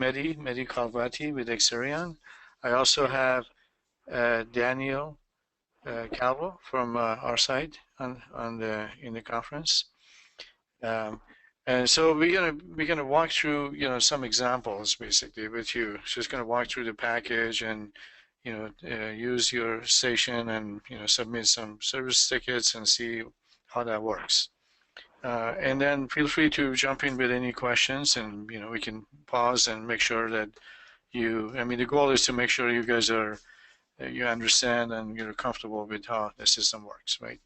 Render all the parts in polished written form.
Mehdi Calvati with Axxerion. I also have Daniel Calvo from our side in the conference. And so we're gonna walk through some examples basically with you. Just gonna walk through the package and use your station and submit some service tickets and see how that works. And then feel free to jump in with any questions, and we can pause and make sure that the goal is to make sure you guys you understand and you're comfortable with how the system works, right?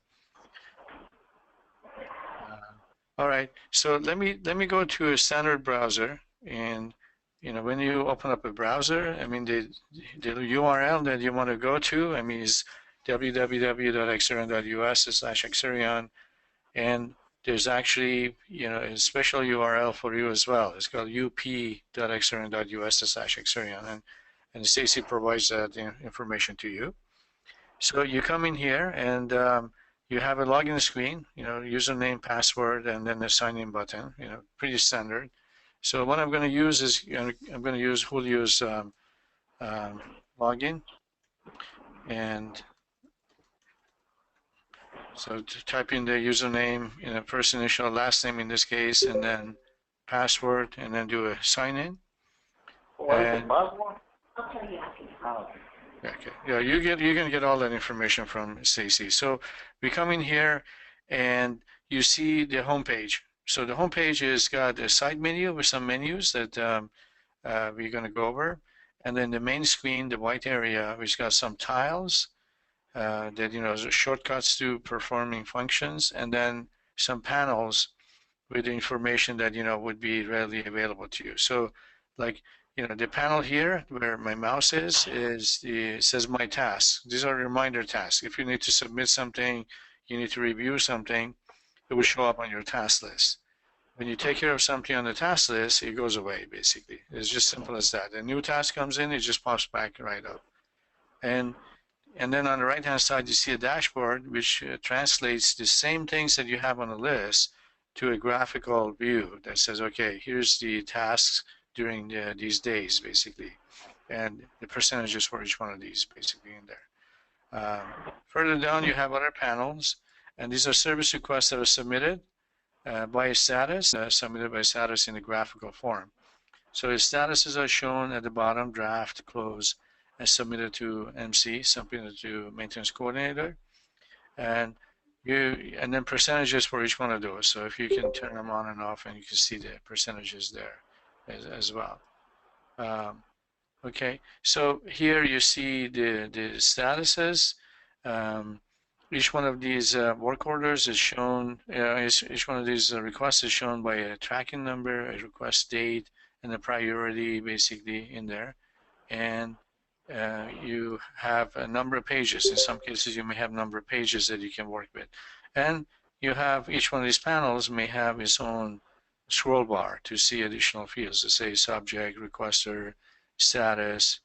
All right, so let me go to a standard browser, and when you open up a browser, the URL that you want to go to, is www.axxerion.us/Axxerion, and there's actually a special URL for you as well. It's called up.axxerion.us/Axxerion, and Stacy provides that information to you. So you come in here and you have a login screen, username, password, and then the sign in button, pretty standard. So what I'm going to use is I'm going to use Julio's login, and so to type in the username, first initial, last name in this case, and then password, and then do a sign in. What is the password? I'll tell you after. Oh. Okay. Yeah, you're gonna get all that information from Stacy. So we come in here, and you see the home page. So the home page has got a side menu with some menus that we're gonna go over, and then the main screen, the white area, which got some tiles that shortcuts to performing functions, and then some panels with the information that would be readily available to you. So, like the panel here where my mouse it says my tasks. These are reminder tasks. If you need to submit something, you need to review something, it will show up on your task list. When you take care of something on the task list, it goes away basically. It's just simple as that. A new task comes in, it just pops back right up. And then on the right hand side, you see a dashboard which translates the same things that you have on the list to a graphical view that says, okay, here's the tasks during these days, basically, and the percentages for each one of these, basically, in there. Further down, you have other panels, and these are service requests that are submitted by status, submitted by status in a graphical form. So the statuses are shown at the bottom: draft, close, and submitted to MC, submitted to maintenance coordinator, and then percentages for each one of those. So if you can turn them on and off, and you can see the percentages there as well. Okay, so here you see the statuses. Each one of these work orders is shown, each one of these requests is shown by a tracking number, a request date, and a priority basically in there. And you have a number of pages. In some cases, you may have a number of pages that you can work with. And you have each one of these panels may have its own scroll bar to see additional fields, to say subject, requester, status,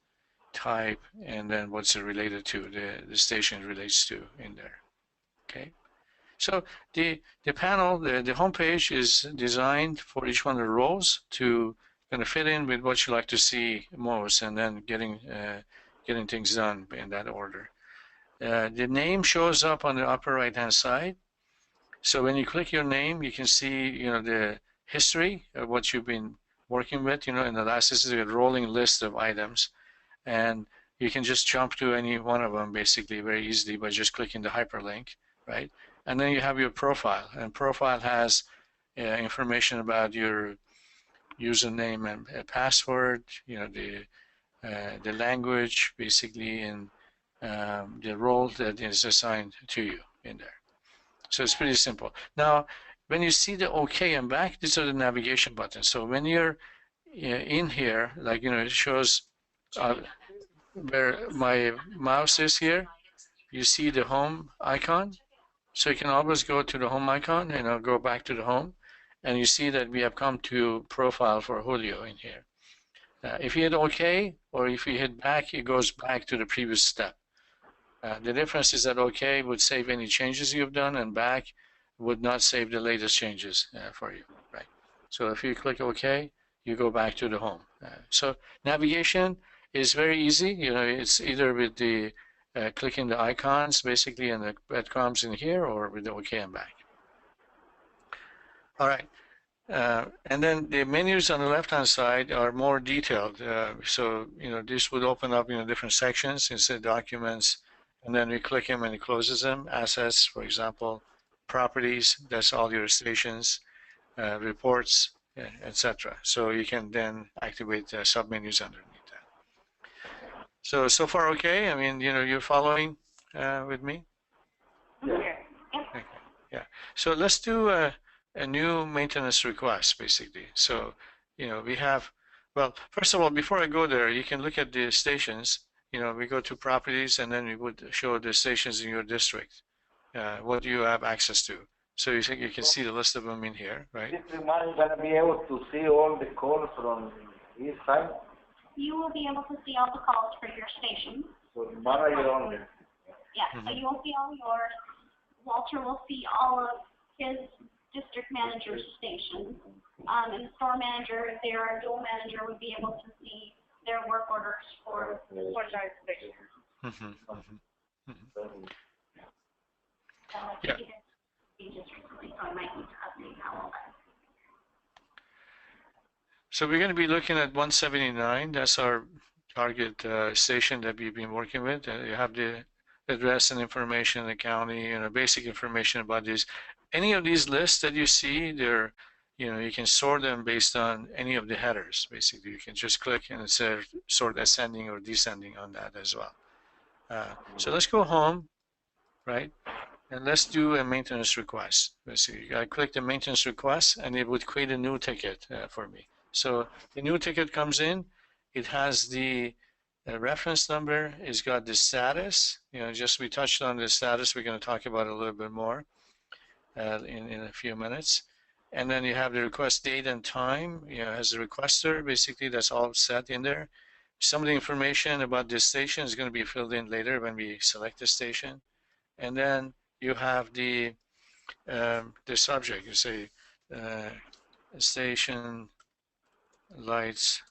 type, and then what's it related to, the station relates to in there. Okay, so the panel, the home page is designed for each one of the roles to kind of fit in with what you like to see most, and then getting things done in that order. The name shows up on the upper right hand side. So when you click your name, you can see the history of what you've been working with. In the last, this is a rolling list of items, and you can just jump to any one of them basically very easily by just clicking the hyperlink, right? And then you have your profile, and profile has information about your username and password, the language basically, and the role that is assigned to you in there. So it's pretty simple. Now, when you see the OK and back, these are the navigation buttons. So when you're in here, like, it shows where my mouse is here, you see the home icon. So you can always go to the home icon, go back to the home, and you see that we have come to profile for Julio in here. If you hit OK, or if you hit back, it goes back to the previous step. The difference is that OK would save any changes you've done, and back would not save the latest changes for you, right? So if you click OK, you go back to the home, So navigation is very easy. You know, it's either with the clicking the icons basically and the breadcrumbs in here, or with the OK and back. All right. And then the menus on the left-hand side are more detailed. So, you know, this would open up, you know, different sections instead of documents, and then we click them and it closes them. Assets, for example, properties, that's all your stations, reports, etc. So you can then activate submenus underneath that. So far, okay? I mean, you know, you're following with me? Yeah. Okay. Yeah. So let's do a new maintenance request, basically. So, you know, we have, well, first of all, before I go there, you can look at the stations. You know, we go to properties and then we would show the stations in your district. What do you have access to? So you think you can see the list of them in here, right? This man is gonna be able to see all the calls from his side. You will be able to see all the calls for your station. So the manager only. Yeah, so you will see all yours. Walter will see all of his district manager's stations. And the store manager, if they are a dual manager, would be able to see their work orders for their station. Yeah. So I might need to update all of that. So we're going to be looking at 179. That's our target station that we've been working with. You have the address and information in the county, you know, basic information about this. Any of these lists that you see, they're, you know, you can sort them based on any of the headers. Basically, you can just click and it says sort ascending or descending on that as well. So let's go home, right? And let's do a maintenance request. Basically, I click the maintenance request and it would create a new ticket for me. So the new ticket comes in, it has the reference number, it's got the status, you know, just we touched on the status, we're going to talk about it a little bit more in a few minutes. And then you have the request date and time, you know, as a requester, basically that's all set in there. Some of the information about this station is going to be filled in later when we select the station. And then you have the subject, you say station lights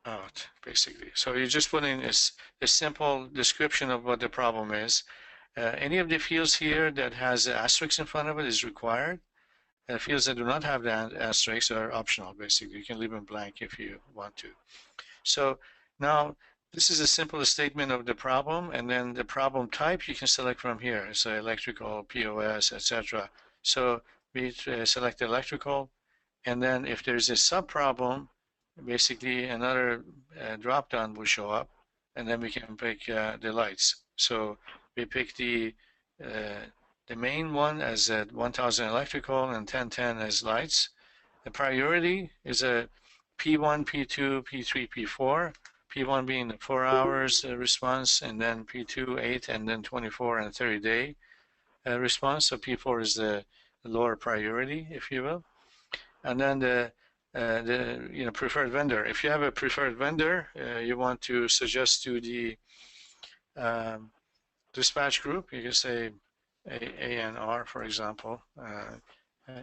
out, basically. So you just put in a simple description of what the problem is. Any of the fields here that has the asterisk in front of it is required. Fields that do not have the asterisks are optional, basically. You can leave them blank if you want to. So now this is a simple statement of the problem, and then the problem type you can select from here. So electrical, POS, etc. So we select electrical, and then if there's a sub-problem, basically another drop-down will show up, and then we can pick the lights. So we pick the main one as 1000 electrical and 1010 as lights. The priority is a P1, P2, P3, P4. P1 being the 4 hours response, and then P2, 8, and then 24 and 30-day response. So P4 is the lower priority, if you will. And then the preferred vendor. If you have a preferred vendor, you want to suggest to the dispatch group, you can say ANR, for example,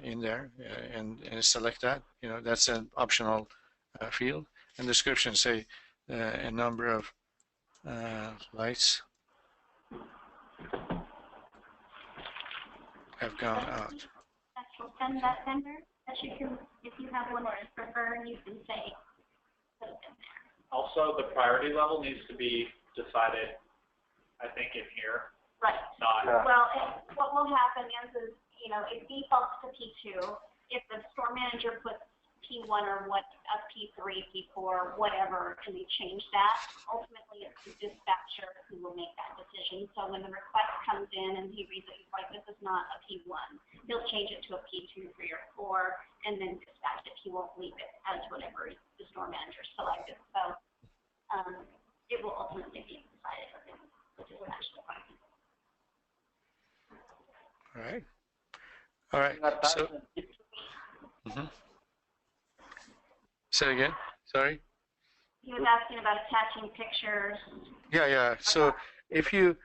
in there, and select that. You know, that's an optional field. And description, say a number of lights have gone out. Actual send that vendor. That you can, if you have one that you prefer, you can say put it in there. Also, the priority level needs to be decided, I think, in here. Right. Not. Well, what will happen is, you know, it defaults to P2. If the store manager puts P1 or P3, P4, whatever, and they change that, ultimately it's the dispatcher who will make that decision. So when the request comes in and he reads it, he's like, this is not a P1. He'll change it to a P2, 3, or 4, and then dispatch it. He won't leave it as whatever the store manager selected. So it will ultimately be decided within the dispatch department. All right. All right. So, say again. Sorry. He was asking about attaching pictures. Yeah. So if you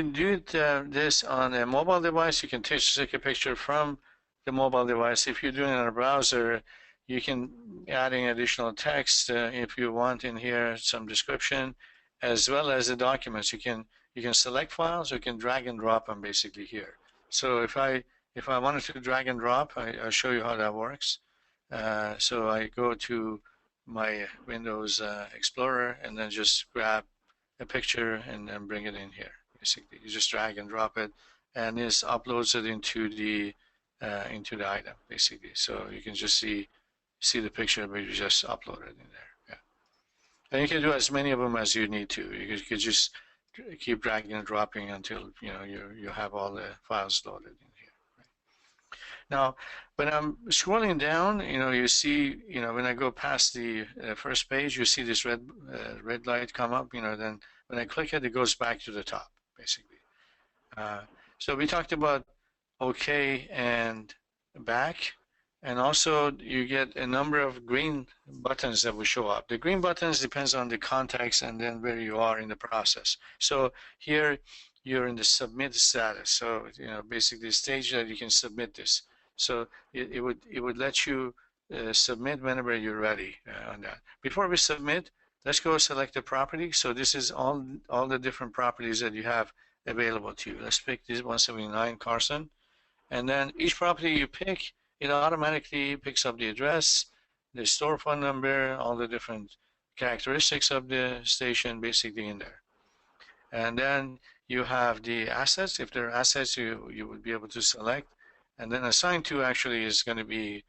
do this on a mobile device, you can take a picture from the mobile device. If you're doing it on a browser, you can add in additional text if you want in here, some description, as well as the documents. You can select files, or you can drag and drop them basically here. So if I wanted to drag and drop, I'll show you how that works. So I go to my Windows Explorer and then just grab a picture and then bring it in here. Basically, you just drag and drop it, and this uploads it into the item basically. So you can just see the picture, but you just upload it in there. Yeah, and you can do as many of them as you need to. You could just keep dragging and dropping until you have all the files loaded in here. Now, when I'm scrolling down, you see, when I go past the first page, you see this red light come up. Then when I click it, it goes back to the top, basically. So we talked about OK and back, and also you get a number of green buttons that will show up. The green buttons depends on the context and then where you are in the process. So here you're in the submit status. So basically the stage that you can submit this. So it would let you submit whenever you're ready on that. Before we submit, let's go select the property. So this is all the different properties that you have available to you. Let's pick this 179 Carson, and then each property you pick, it automatically picks up the address, the store phone number, all the different characteristics of the station basically in there. And then you have the assets. If there are assets, you would be able to select. And then assign to actually is going to be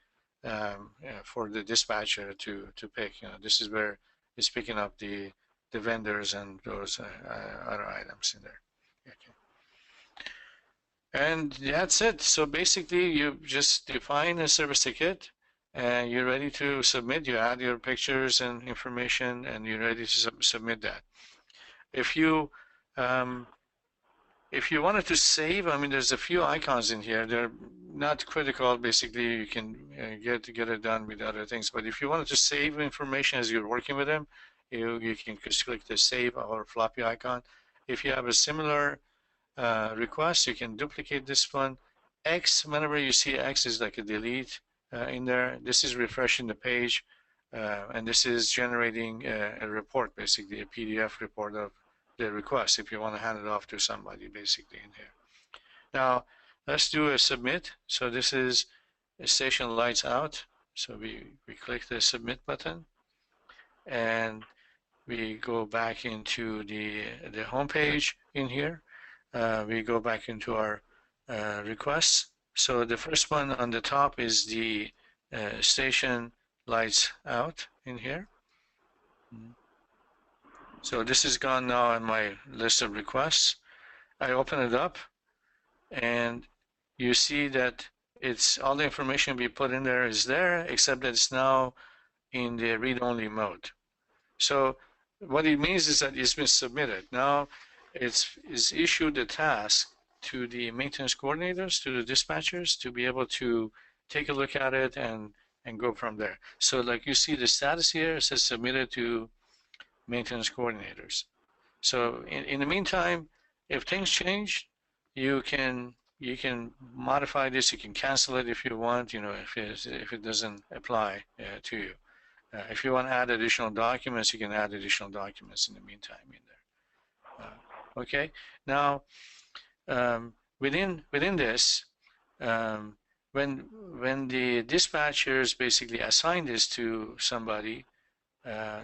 for the dispatcher to pick. This is where it's picking up the vendors and those other items in there. Okay. And that's it. So basically, you just define a service ticket, and you're ready to submit. You add your pictures and information, and you're ready to submit that. If you wanted to save, there's a few icons in here. They're not critical. Basically, you can get it done with other things. But if you wanted to save information as you're working with them, you can just click the save or floppy icon. If you have a similar request, you can duplicate this one. X, whenever you see X, is like a delete in there. This is refreshing the page, and this is generating a report, basically a PDF report of the request if you want to hand it off to somebody basically in here. Now let's do a submit. So this is a station lights out. So we click the submit button, and we go back into the home page in here. We go back into our requests. So the first one on the top is the station lights out in here. So this is gone now on my list of requests. I open it up, and you see that it's all the information we put in there is there, except that it's now in the read-only mode. So what it means is that it's been submitted. Now it's issued a task to the maintenance coordinators, to the dispatchers, to be able to take a look at it and go from there. So like you see the status here, it says submitted to maintenance coordinators. So in the meantime, if things change, you can modify this. You can cancel it if you want. If it doesn't apply to you. If you want to add additional documents, you can add additional documents in the meantime in there. Okay. Now within this, when the dispatchers basically assign this to somebody,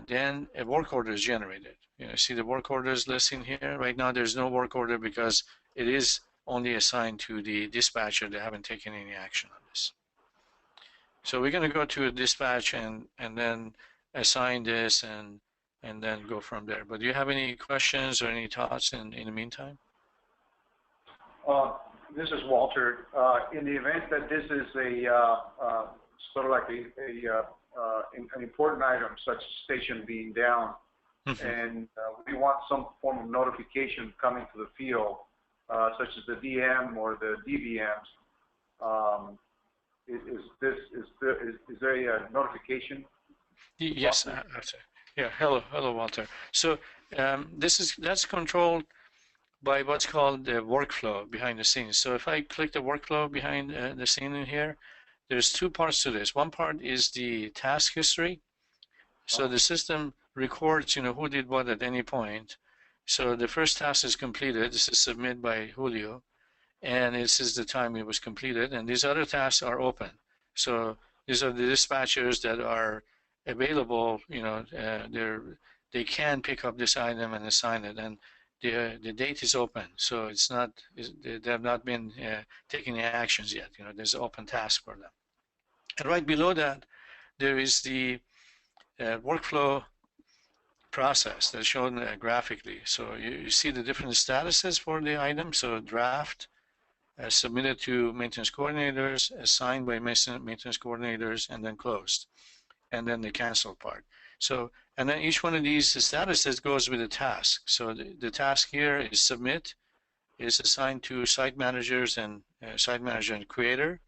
then a work order is generated. See the work orders listing here. Right now, there's no work order because it is only assigned to the dispatcher. They haven't taken any action on this. So we're going to go to a dispatch and then assign this and then go from there. But do you have any questions or any thoughts in the meantime? This is Walter. In the event that this is a sort of like an important item, such as station being down, and we want some form of notification coming to the field, such as the DM or the DBMs. Is there a notification? Yes, yeah. Hello, Walter. So that's controlled by what's called the workflow behind the scenes. So if I click the workflow behind the scene in here, there's two parts to this. One part is the task history. So the system records, who did what at any point. So the first task is completed. This is submitted by Julio, and this is the time it was completed. And these other tasks are open. So these are the dispatchers that are available. They can pick up this item and assign it, and the date is open. So they have not been taking any actions yet. There's an open task for them. And right below that, there is the workflow process that's shown graphically. So you see the different statuses for the item. So draft, submitted to maintenance coordinators, assigned by maintenance coordinators, and then closed. And then the cancel part. So, and then each one of these statuses goes with a task. So the task here is submit, is assigned to site managers and site manager and creator.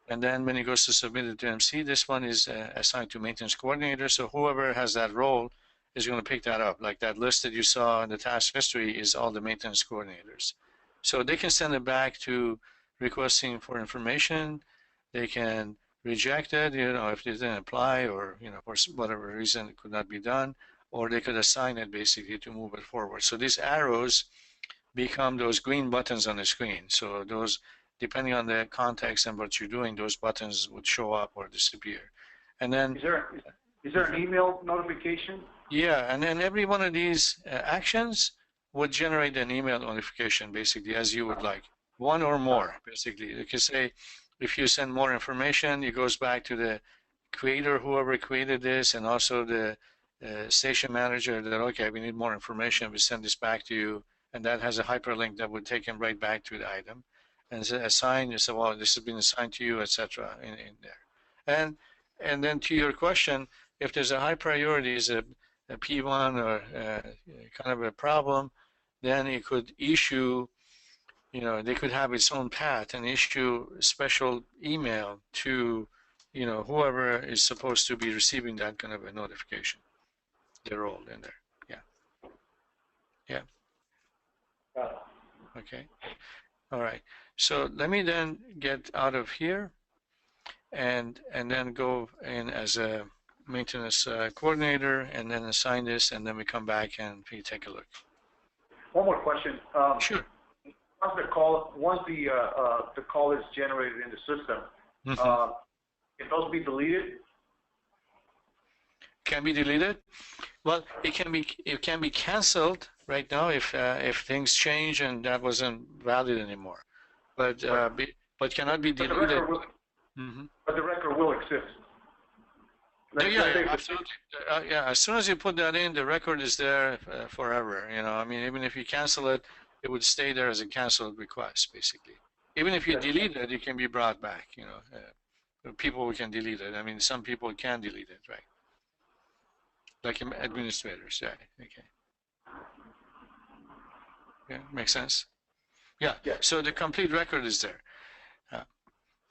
And then when it goes to submit it to MC, this one is assigned to maintenance coordinator. So whoever has that role is going to pick that up. Like that list that you saw in the task history is all the maintenance coordinators. So they can send it back to requesting for information. They can reject it, if it didn't apply, or, for whatever reason it could not be done, or they could assign it basically to move it forward. So these arrows become those green buttons on the screen. So those, depending on the context and what you're doing, those buttons would show up or disappear. And then is there an email notification? Yeah, and then every one of these actions would generate an email notification, basically, as you would like. One or more, basically. You can say, if you send more information, it goes back to the creator, whoever created this, and also the station manager that, okay, we need more information, we send this back to you, and that has a hyperlink that would take him right back to the item. And assign, you say, well, this has been assigned to you, etc. in there. And then to your question, if there's a high priority, is a P1 or kind of a problem, then it could issue, they could have its own path and issue special email to, whoever is supposed to be receiving that kind of a notification. They're all in there. Yeah. Okay. All right. So let me then get out of here and then go in as a maintenance coordinator and then assign this, and then we come back and we take a look. One more question. Sure. Once the call is generated in the system, can those be deleted? Can be deleted? Well, it can be canceled right now if things change and that wasn't valid anymore. But cannot be deleted. But the record will exist. Yeah, absolutely. As soon as you put that in, the record is there forever. Even if you cancel it, it would stay there as a canceled request, basically. Even if you delete it, it can be brought back. People can delete it. Some people can delete it, right? Like administrators, yeah. Okay. Yeah, makes sense. Yeah. So the complete record is there.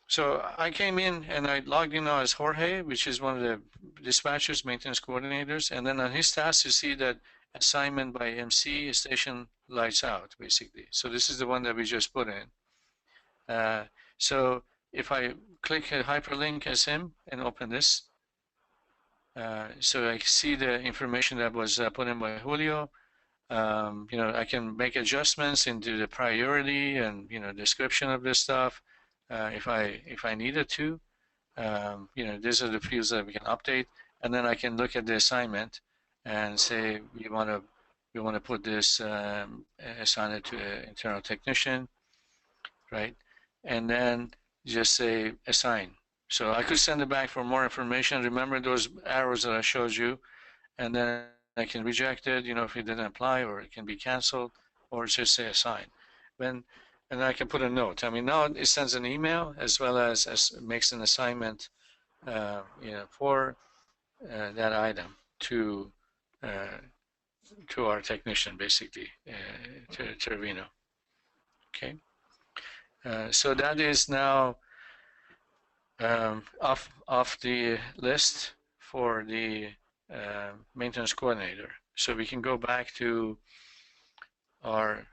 So I came in and I logged in now as Jorge, which is one of the dispatchers, maintenance coordinators, and then on his task you see that assignment by MC, station lights out, basically. So this is the one that we just put in. So if I click a hyperlink as him and open this, so I see the information that was put in by Julio. I can make adjustments into the priority and description of this stuff. If I needed to, these are the fields that we can update, and then I can look at the assignment and say we want to put this assign it to an internal technician, right? And then just say assign. So I could send it back for more information. Remember those arrows that I showed you, and then I can reject it, if it didn't apply, or it can be canceled, or just say assign. And I can put a note. Now it sends an email as well as makes an assignment, for that item to our technician, basically, to Trevino. Okay. So that is now off the list for the maintenance coordinator. So we can go back to our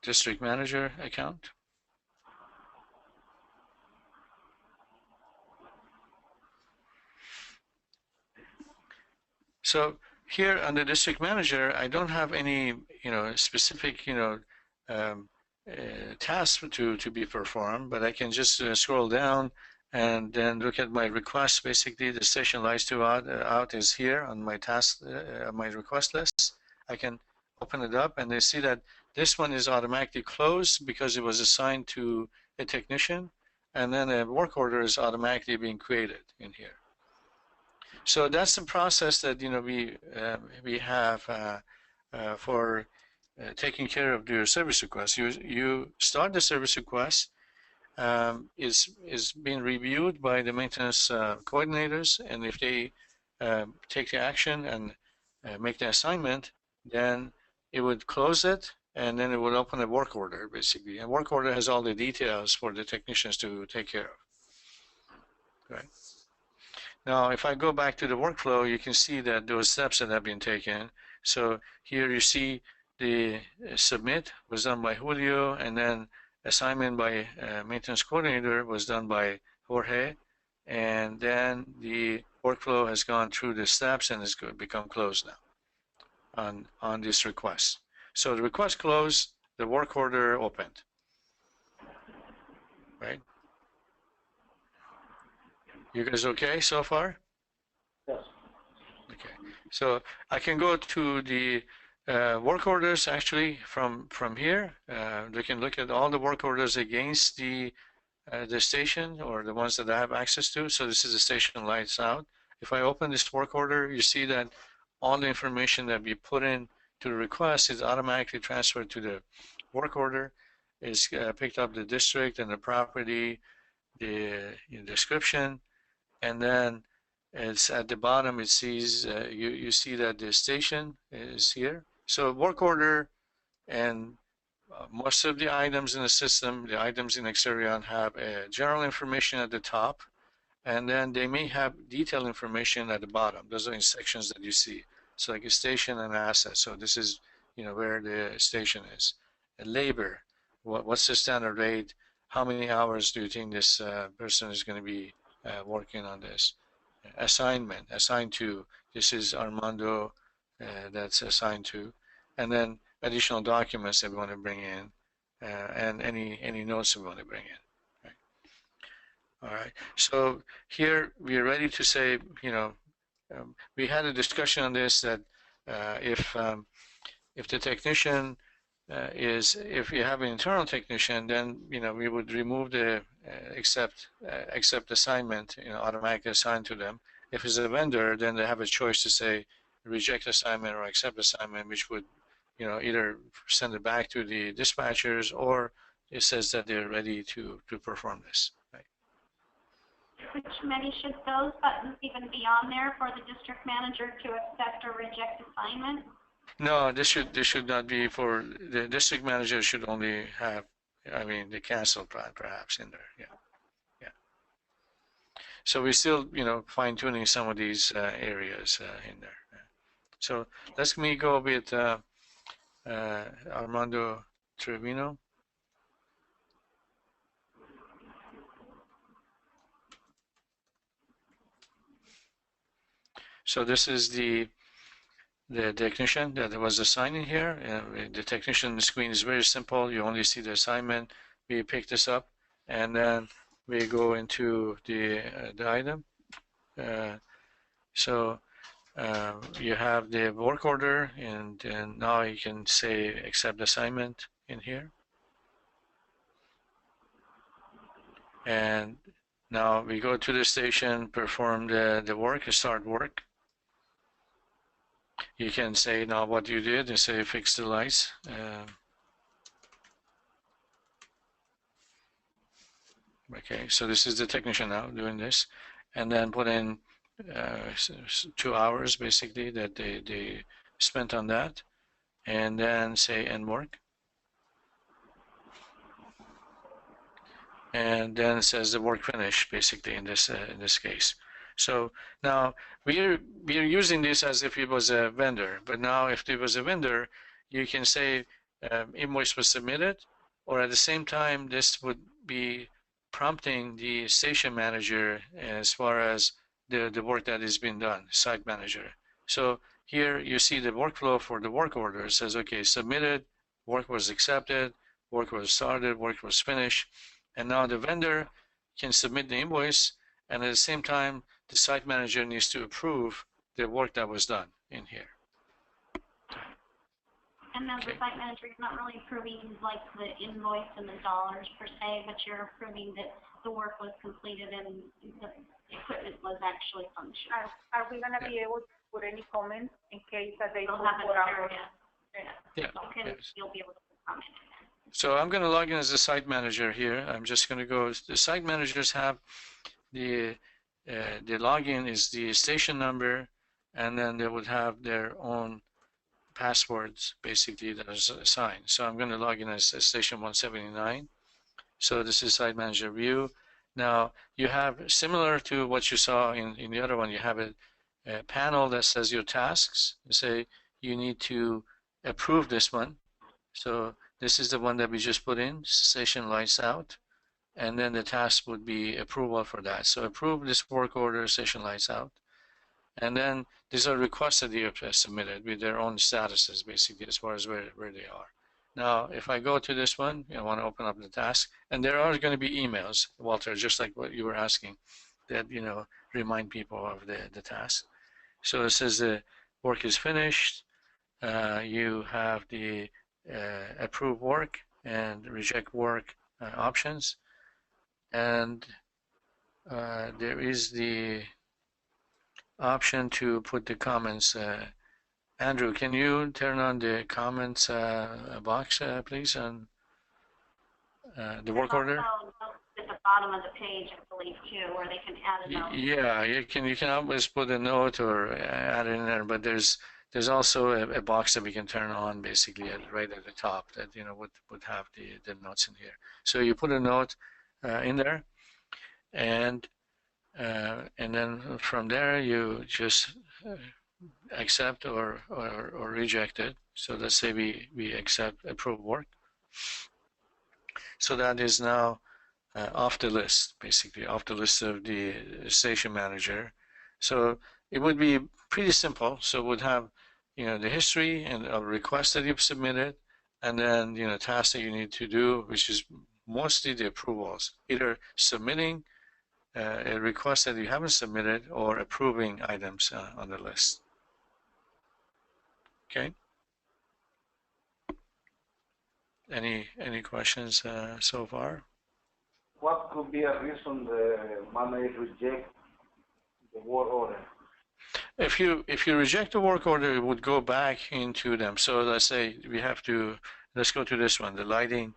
district manager account. So here on the district manager, I don't have any, specific, tasks to be performed, but I can just scroll down and then look at my requests. Basically, the station lights to out is here on my task, my request list. I can open it up, and they see that this one is automatically closed because it was assigned to a technician, and then a work order is automatically being created in here. So that's the process that we have for taking care of your service request. You start the service request, is being reviewed by the maintenance coordinators, and if they take the action and make the assignment, then it would close it, and then it would open a work order, basically. And work order has all the details for the technicians to take care of. Right. Now, if I go back to the workflow, you can see that those steps that have been taken. So here you see the submit was done by Julio, and then assignment by maintenance coordinator was done by Jorge, and then the workflow has gone through the steps and has become closed now on this request. So the request closed, the work order opened, right? You guys okay so far? Yes. Okay. So I can go to the work orders actually from here. We can look at all the work orders against the station, or the ones that I have access to. So this is the station lights out. If I open this work order, you see that all the information that we put in to the request is automatically transferred to the work order. It's picked up the district and the property, the description, and then it's at the bottom. It sees you see that the station is here. So work order and most of the items in the system, the items in Axxerion, have general information at the top, and then they may have detailed information at the bottom. Those are in sections that you see. So like a station and asset. So this is where the station is. And labor, what's the standard rate? How many hours do you think this person is going to be working on this? Assignment, assigned to, this is Armando, that's assigned to, and then additional documents that we want to bring in, and any notes we want to bring in. Right. All right. So here we are ready to say, we had a discussion on this, that if the technician if you have an internal technician, then we would remove the accept assignment, automatically assigned to them. If it's a vendor, then they have a choice to say reject assignment or accept assignment, which would either send it back to the dispatchers, or it says that they're ready to perform this. Right. Which many should those buttons even be on there for the district manager to accept or reject assignment? No, this should not be for the district manager. Should only have, the cancel plan perhaps in there. Yeah. So we're still, fine tuning some of these areas in there. So let me go with Armando Trevino. So this is the technician that was assigned in here. The technician screen is very simple. You only see the assignment. We pick this up, and then we go into the item. So you have the work order, and now you can say accept assignment in here. And now we go to the station, perform the work, start work. You can say now what you did and say fix the lights. Okay, so this is the technician now doing this, and then put in 2 hours basically that they spent on that, and then say end work. And then it says the work finished basically in this case. So now we're using this as if it was a vendor, but now if it was a vendor, you can say invoice was submitted, or at the same time this would be prompting the station manager as far as the work that is being done, site manager. So here you see the workflow for the work order. It says, okay, submitted, work was accepted, work was started, work was finished, and now the vendor can submit the invoice, and at the same time, the site manager needs to approve the work that was done in here. And as the site manager, you're not really approving like the invoice and the dollars per se, but you're approving that the work was completed and the equipment was actually functional. Are we going to be able to put any comments in case that they They'll put have an our area. Yeah. You'll be able to put comment in there. So I'm going to log in as the site manager here. I'm just going to go. The site managers have the login is the station number, and then they would have their own passwords basically that is assigned. So I'm going to log in as station 179. So this is site manager view. Now you have, similar to what you saw in the other one, you have a panel that says your tasks. You say you need to approve this one. So this is the one that we just put in, station lights out. And then the task would be approval for that. So approve this work order, station lights out. And then these are requests that you have submitted with their own statuses, basically, as far as where they are. Now, if I go to this one, I want to open up the task, and there are going to be emails, Walter, just like what you were asking, that, remind people of the task. So it says the work is finished. You have the approve work and reject work options. And there is the option to put the comments. Andrew, can you turn on the comments box, please, on the work order? At the bottom of the page, I believe, too, where they can add a note. Yeah, you can always put a note or add it in there, but there's also a box that we can turn on basically right at the top that would have the notes in here. So you put a note in there, and then from there you just accept or reject it. So let's say we accept approve work. So that is now off the list, basically off the list of the station manager. So it would be pretty simple. So it would have the history and a request that you've submitted, and then tasks that you need to do, which is mostly the approvals, either submitting a request that you haven't submitted or approving items on the list. Okay. Any questions so far? What could be a reason the manager reject the work order? If you reject the work order, it would go back into them. So let's say let's go to this one, the lighting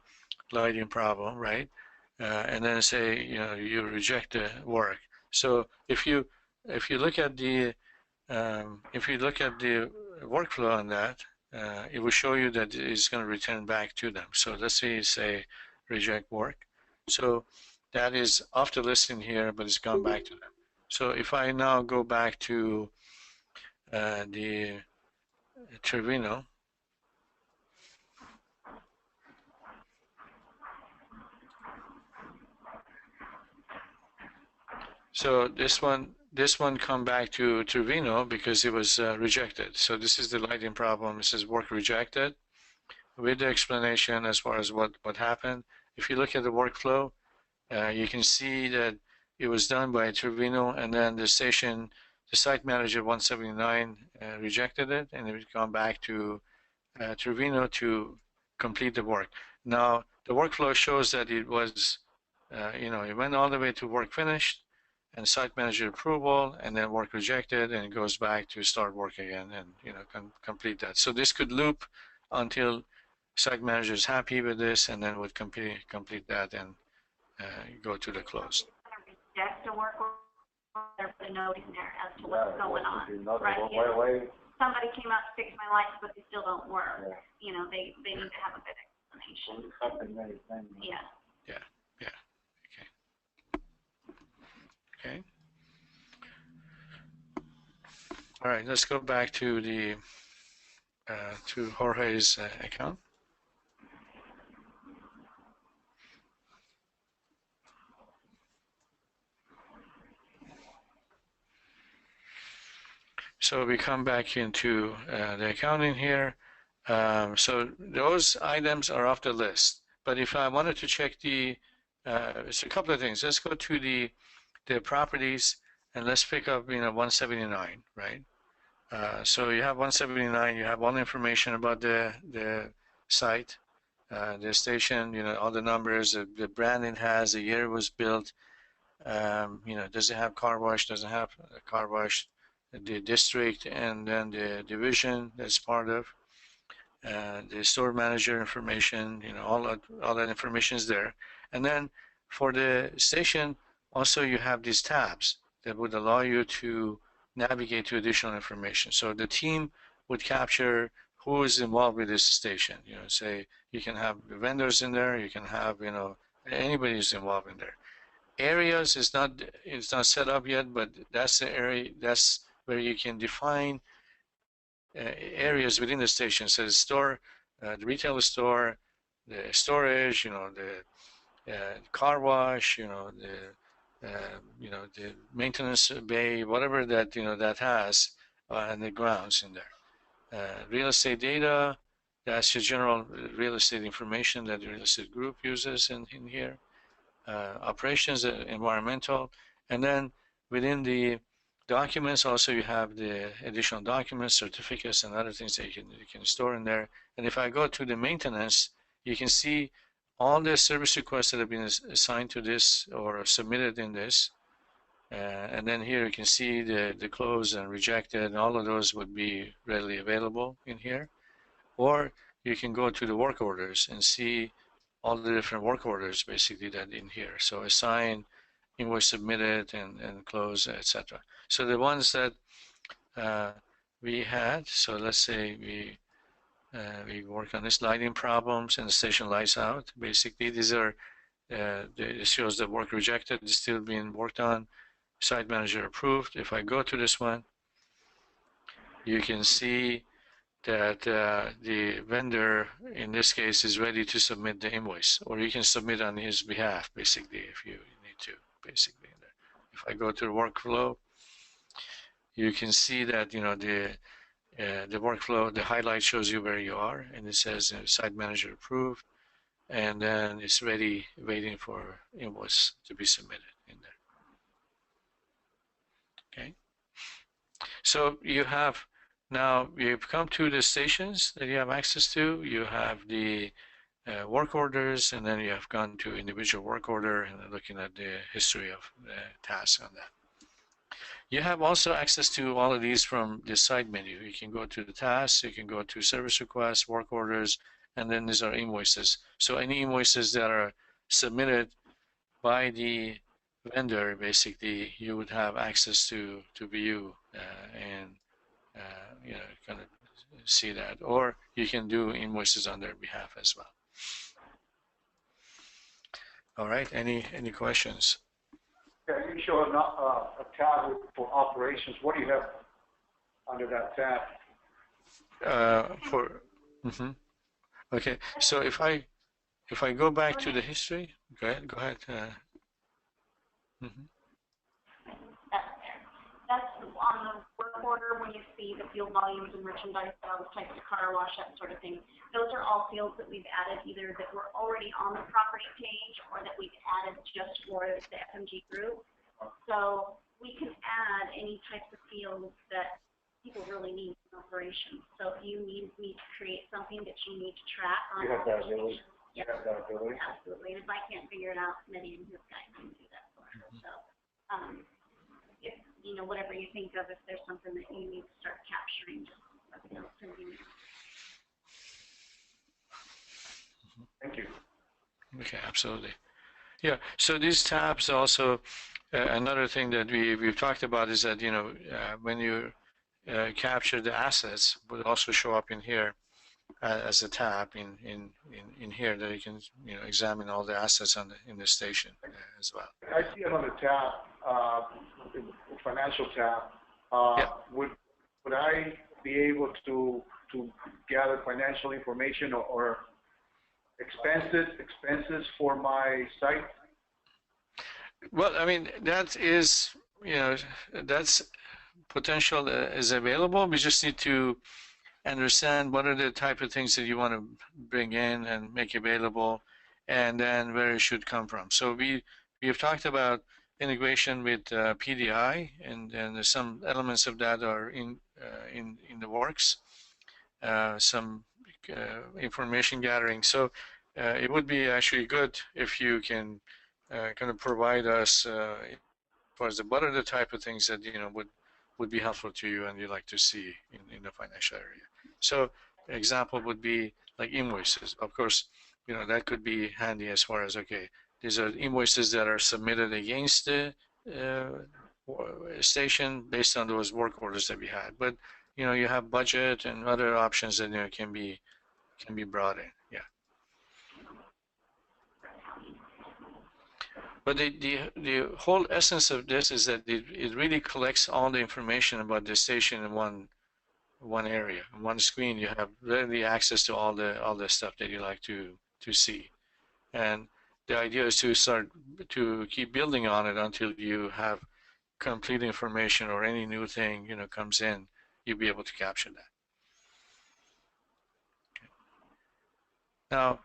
problem, right? And then say you reject the work. So if you look at the workflow on that, it will show you that it's going to return back to them. So let's say reject work. So that is off the list in here, but it's gone back to them. So if I now go back to the Trevino, so this one come back to Trevino because it was rejected. So this is the lighting problem. It says work rejected with the explanation as far as what happened. If you look at the workflow, you can see that it was done by Trevino, and then the site manager 179 rejected it, and it would come back to Trevino to complete the work. Now the workflow shows that it was, it went all the way to work finished, and site manager approval, and then work rejected, and it goes back to start work again, and complete that. So this could loop until site manager is happy with this, and then would complete that and go to the close. Reject a work order, put a note in there as to what's going on. Right? Somebody came out to fix my lights, but they still don't work. Yeah. They need to have a good explanation. Yeah. Okay. All right, let's go back to the to Jorge's account. So we come back into the accounting here. So those items are off the list. But if I wanted to check it's a couple of things. Let's go to the properties and let's pick up, 179, right? So you have 179. You have all the information about the site, the station. All the numbers, the brand it has, the year it was built. Does it have car wash? Doesn't have a car wash? The district, and then the division that's part of the store manager information. All that information is there. And then for the station, also you have these tabs that would allow you to navigate to additional information. So the team would capture who is involved with this station. Say you can have vendors in there. You can have anybody who's involved in there. Areas is not set up yet, but that's the area. That's where you can define areas within the station. So the store, the retail store, the storage, the car wash, the maintenance bay, whatever that that has, and the grounds in there. Real estate data, that's the general real estate information that the real estate group uses in here. Operations, environmental, and then within the documents also you have the additional documents, certificates, and other things that you can store in there. And if I go to the maintenance, you can see all the service requests that have been assigned to this or submitted in this. And then here you can see the closed and rejected, and all of those would be readily available in here. Or you can go to the work orders and see all the different work orders basically that in here. So assign, invoice submitted, and close, etc. So the ones that we had, so let's say we work on this lighting problems and the station lights out. Basically, these are it shows the work rejected is still being worked on. Site manager approved. If I go to this one, you can see that the vendor in this case is ready to submit the invoice, or you can submit on his behalf basically if you need to basically. If I go to the workflow, you can see that the workflow, the highlight shows you where you are, and it says site manager approved, and then it's ready, waiting for invoice to be submitted in there. Okay, so now you've come to the stations that you have access to. You have the work orders, and then you have gone to individual work order and looking at the history of tasks on that. You have also access to all of these from the side menu. You can go to the tasks, you can go to service requests, work orders, and then these are invoices. So any invoices that are submitted by the vendor, basically, you would have access to view and kind of see that. Or you can do invoices on their behalf as well. All right, any questions? Yeah, you show a tab for operations. What do you have under that tab? Okay, so if I go back to the history, go ahead. That's on the work order when you see the fuel volumes and merchandise sales, types of car wash, that sort of thing. Those are all fields that we've added either that were already on the property page or that we've added just for the FMG group. So we can add any types of fields that people really need in operations. So if you need me to create something that you need to track on, You have that ability? Yep. You have that ability? Absolutely. And if I can't figure it out, Mitty and his guys can do that for us. So if whatever you think of, if there's something that you need to start capturing, just let me know. Thank you. Okay, absolutely. Yeah, so these tabs also, another thing that we've talked about is that, when you capture the assets, would also show up in here as a tab in here that you can, examine all the assets in the station as well. I see another tab, financial tab. Yeah. Would I be able to gather financial information or expenses for my site? Well, I mean, that is, that's potential is available. We just need to understand what are the type of things that you want to bring in and make available, and then where it should come from. So we have talked about integration with PDI, and there's some elements of that are in the works. Some information gathering. So it would be actually good if you can kind of provide us as far as what are the type of things that would be helpful to you and you'd like to see in the financial area. So example would be like invoices. Of course, that could be handy as far as, okay, these are invoices that are submitted against the station based on those work orders that we had. But you have budget and other options that can be brought in. Yeah. But the whole essence of this is that it really collects all the information about the station in one area. On one screen, you have readily access to all the stuff that you like to see. And the idea is to keep building on it until you have complete information, or any new thing comes in, you'll be able to capture that. Okay. Now,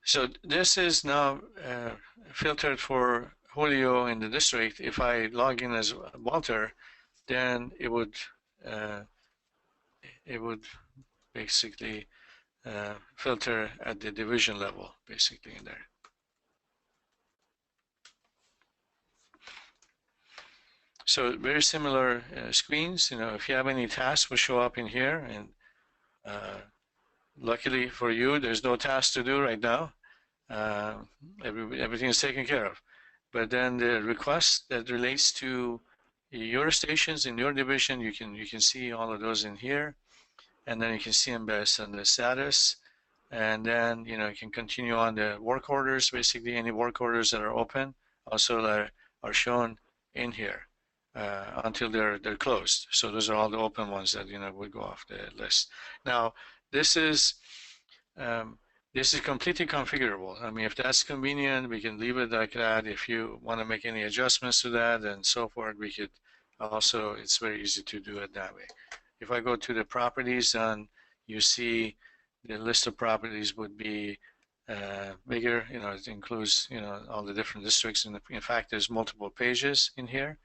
so this is now filtered for Julio in the district. If I log in as Walter, then it would basically filter at the division level, basically in there. So very similar screens. If you have any tasks, will show up in here, and luckily for you, there's no task to do right now. Everything is taken care of. But then the request that relates to your stations in your division, you can see all of those in here, and then you can see them based on the status, and then you can continue on the work orders. Basically, any work orders that are open also are shown in here until they're closed. So those are all the open ones that would go off the list. Now this is completely configurable. I mean, if that's convenient, we can leave it like that. If you want to make any adjustments to that and so forth, we could also, it's very easy to do it that way. If I go to the properties, then you see the list of properties would be bigger. It includes, all the different districts. And in fact, there's multiple pages in here.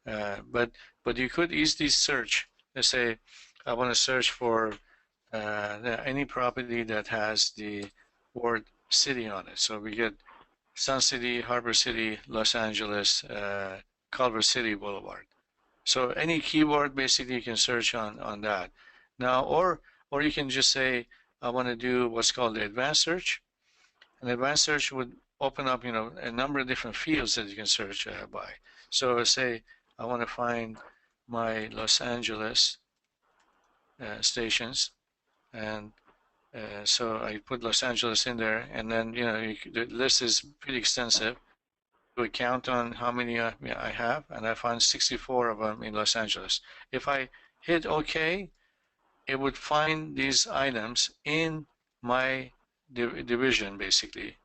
But you could easily search. Let's say I want to search for any property that has the word city on it. So we get Sun City, Harbor City, Los Angeles, Culver City Boulevard. So any keyword, basically, you can search on that. Now, or you can just say, I want to do what's called the advanced search. And advanced search would open up, a number of different fields that you can search by. So say I want to find my Los Angeles stations, and so I put Los Angeles in there, and then the list is pretty extensive. Do a count on how many I have, and I found 64 of them in Los Angeles. If I hit OK, it would find these items in my division, basically,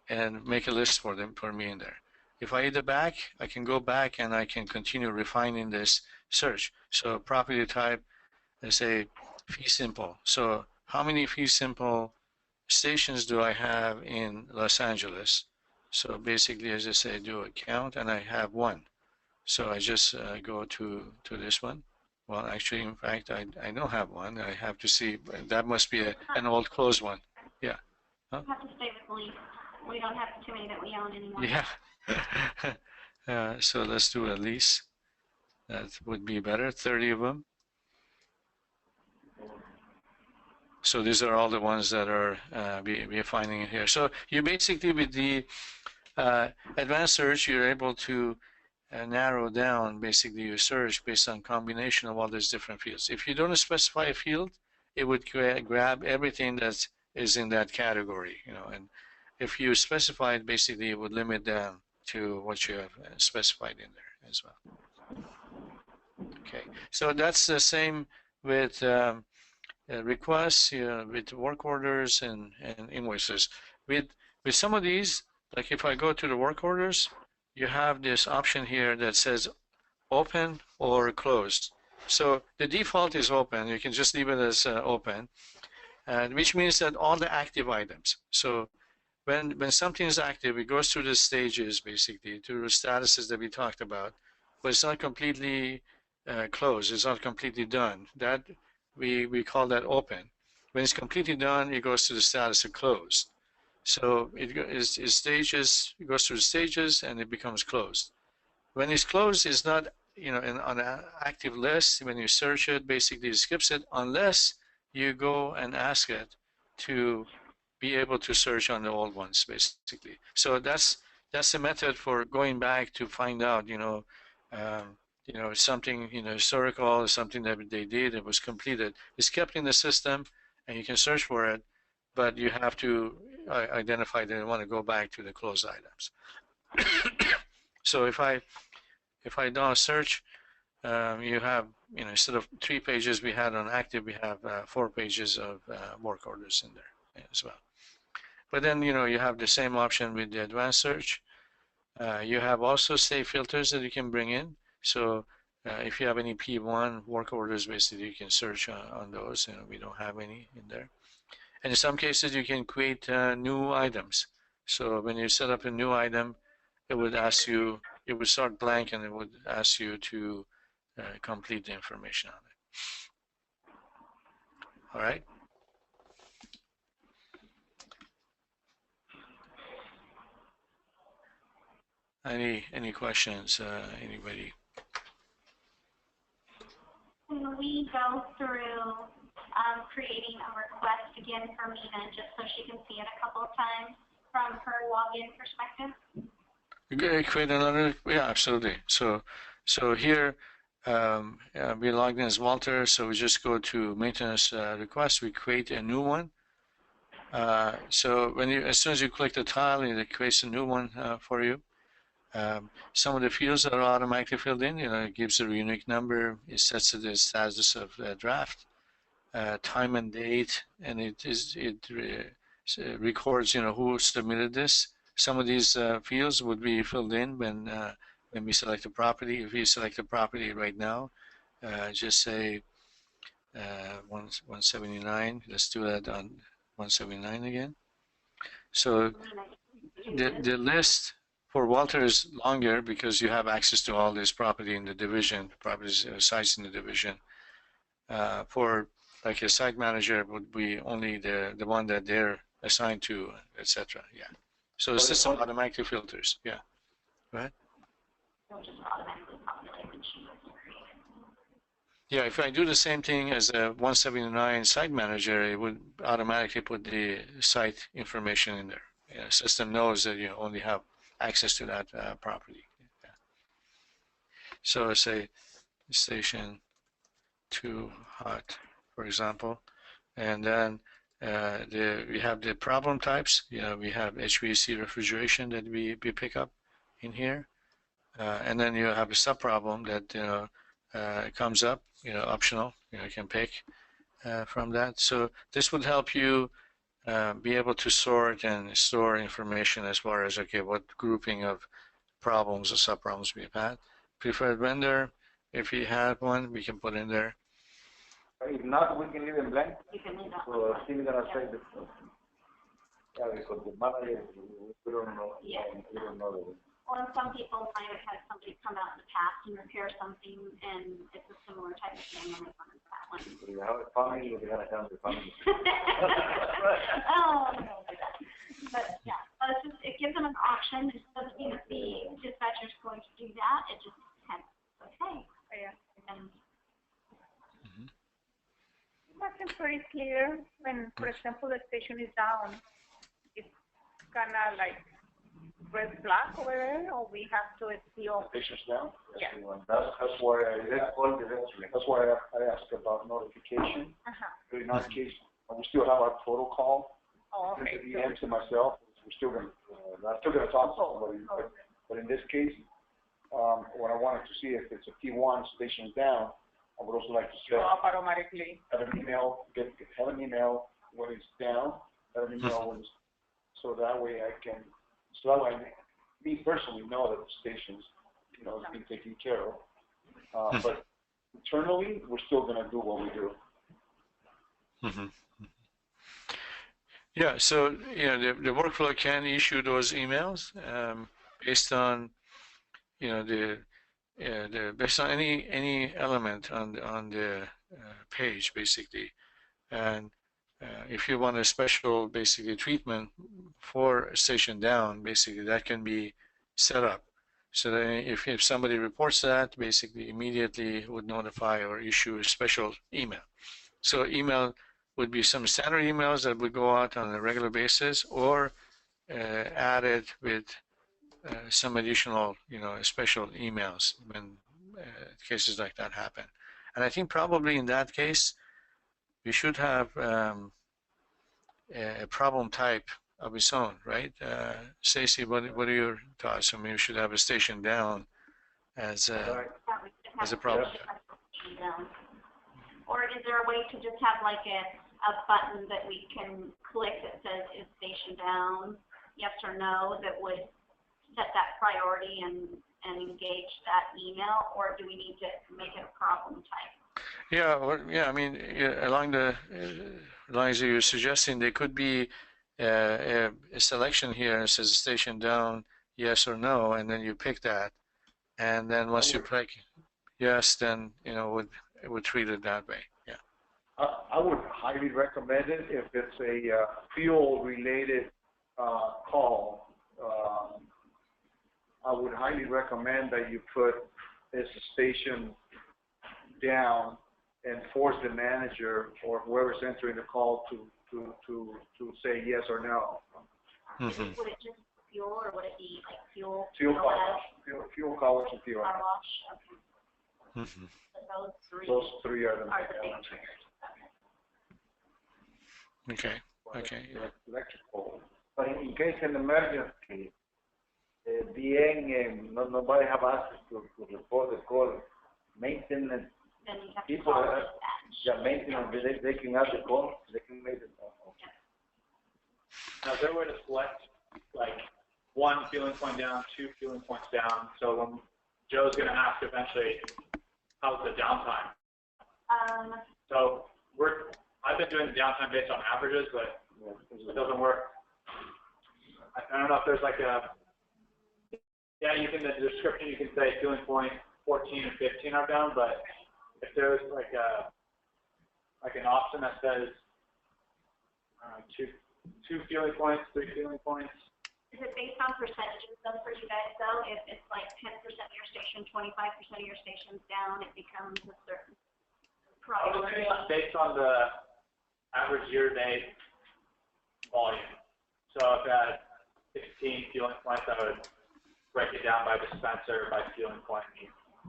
and make a list for me in there. If I hit the back, I can go back and I can continue refining this search. So property type, let's say fee simple. So how many fee simple stations do I have in Los Angeles? So basically, as I say, do a count, and I have one. So I just go to this one. Well, actually, in fact, I don't have one. I have to see. That must be an old closed one. Yeah. Huh? You have to stay with the lease. We don't have too many that we own anymore. Yeah. So let's do a lease. That would be better. 30 of them. So these are all the ones that are we're finding in here. So you basically, with the advanced search, you're able to narrow down basically your search based on combination of all these different fields. If you don't specify a field, it would grab everything that is in that category, and if you specify it, basically it would limit down to what you have specified in there as well. Okay, so that's the same with requests, with work orders and invoices. With some of these, like if I go to the work orders, you have this option here that says open or closed. So the default is open. You can just leave it as open, which means that all the active items. So when something is active, it goes through the stages, basically, through the statuses that we talked about, but it's not completely closed. It's not completely done. That we call that open. When it's completely done, it goes to the status of closed. So it goes through the stages, and it becomes closed. When it's closed, it's not on an active list. When you search it, basically it skips it unless you go and ask it to be able to search on the old ones, basically. So that's a method for going back to find out, something, historical, something that they did, it was completed. It's kept in the system, and you can search for it, but you have to identify that you want to go back to the closed items. So if I don't search, you have, instead of 3 pages we had on active, we have 4 pages of work orders in there as well. But then, you have the same option with the advanced search. You have also save filters that you can bring in. So if you have any P1 work orders, basically you can search on those. We don't have any in there. And in some cases, you can create new items. So when you set up a new item, it would ask you, it would start blank, and it would ask you to complete the information on it. All right. Any questions? Anybody? Can we go through creating a request again for Mina, just so she can see it a couple of times from her login perspective? Create another, yeah, absolutely. So here we logged in as Walter, so we just go to maintenance request, we create a new one. So as soon as you click the tile, it creates a new one for you. Some of the fields are automatically filled in. It gives a unique number. It sets the status of draft, time and date, and it records who submitted this. Some of these fields would be filled in when we select the property. If you select the property right now, just say 179. Let's do that on 179 again. So the list for Walter is longer because you have access to all this property in the division, properties sites in the division. For like a site manager, it would be only the one that they're assigned to, etc. Yeah. So the system automatically filters. Yeah. Go ahead. Yeah, if I do the same thing as a 179 site manager, it would automatically put the site information in there. The system knows that you only have access to that property. Yeah. So say station 2 hot, for example, and then we have the problem types. We have HVAC refrigeration that we pick up in here, and then you have a subproblem that comes up. Optional. You can pick from that. So this would help you be able to sort and store information as far as what grouping of problems or subproblems we've had. Preferred vendor, if you have one, we can put in there. If not, we can leave it blank. You can leave that. So still gonna say the because the manager, we don't know. Yeah. We don't know. Or some people might have had somebody come out in the past and repair something, and it's a similar type of thing, and they want that one. If you have a family, we're gonna have the family. Oh, no. But yeah, but it gives them an option. It doesn't mean that the dispatcher is going to do that. It just kind of okay. Yeah. And It wasn't very clear when, for example, the station is down. It's kind of like red flag over there, or we have to still. Stations down? Yeah. That's why I asked about notification. In our case, we still have our protocol. Oh, okay. At the end to myself, we're still gonna, I'm still gonna talk to somebody, but in this case, when I wanted to see if it's a P1 station down, I would also like to Go up automatically. have an email when it's down, have an email when it's, so that way me personally know that the station's, it's being taken care of. But internally, we're still going to do what we do. Mm-hmm. Yeah, so the workflow can issue those emails based on based on any element on the page basically, and if you want a special basically treatment for station down, basically that can be set up. So that if somebody reports that, basically immediately would notify or issue a special email. So email would be some standard emails that would go out on a regular basis, or added with some additional, special emails when cases like that happen. And I think probably in that case, we should have a problem type of its own, right? Stacy, what are your thoughts? I mean, we should have a station down as a problem type. Or is there a way to just have like a button that we can click that says is station down, yes or no, that would set that priority and engage that email, or do we need to make it a problem type? Yeah, I mean, along the lines that you're suggesting, there could be a selection here that says station down, yes or no, and then you pick that, and then once you click yes, then it would treat it that way. Yeah. I would highly recommend it if it's a fuel-related call. I would highly recommend that you put this station down and force the manager or whoever's entering the call to say yes or no. Mm-hmm. Would it just fuel, or would it be like fuel? Fuel car wash, fuel car wash and fuel. Car wash. Okay. Mm-hmm. So Those three are the big triggers. Okay. Okay. Yeah. Electrical. But in case an emergency, nobody have access to report the call. Maintenance Then you have to people, call dispatch. maintenance, they can add the call, they can make it. Now, is there a way to select like one fueling point down, two fueling points down? So when Joe's going to ask eventually, how's the downtime? So I've been doing the downtime based on averages, but it doesn't work. I don't know if there's like you can, in the description you can say fueling point 14 and 15 are down, but if there's like an option that says two fueling points, 3 fueling points. Is it based on percentages though for you guys though? If it's like 10% of your station, 25% of your station's down, it becomes a certain priority. Based on the average year-to-date volume. So if I had 16 fueling points, I would break it down by dispenser, by fueling point.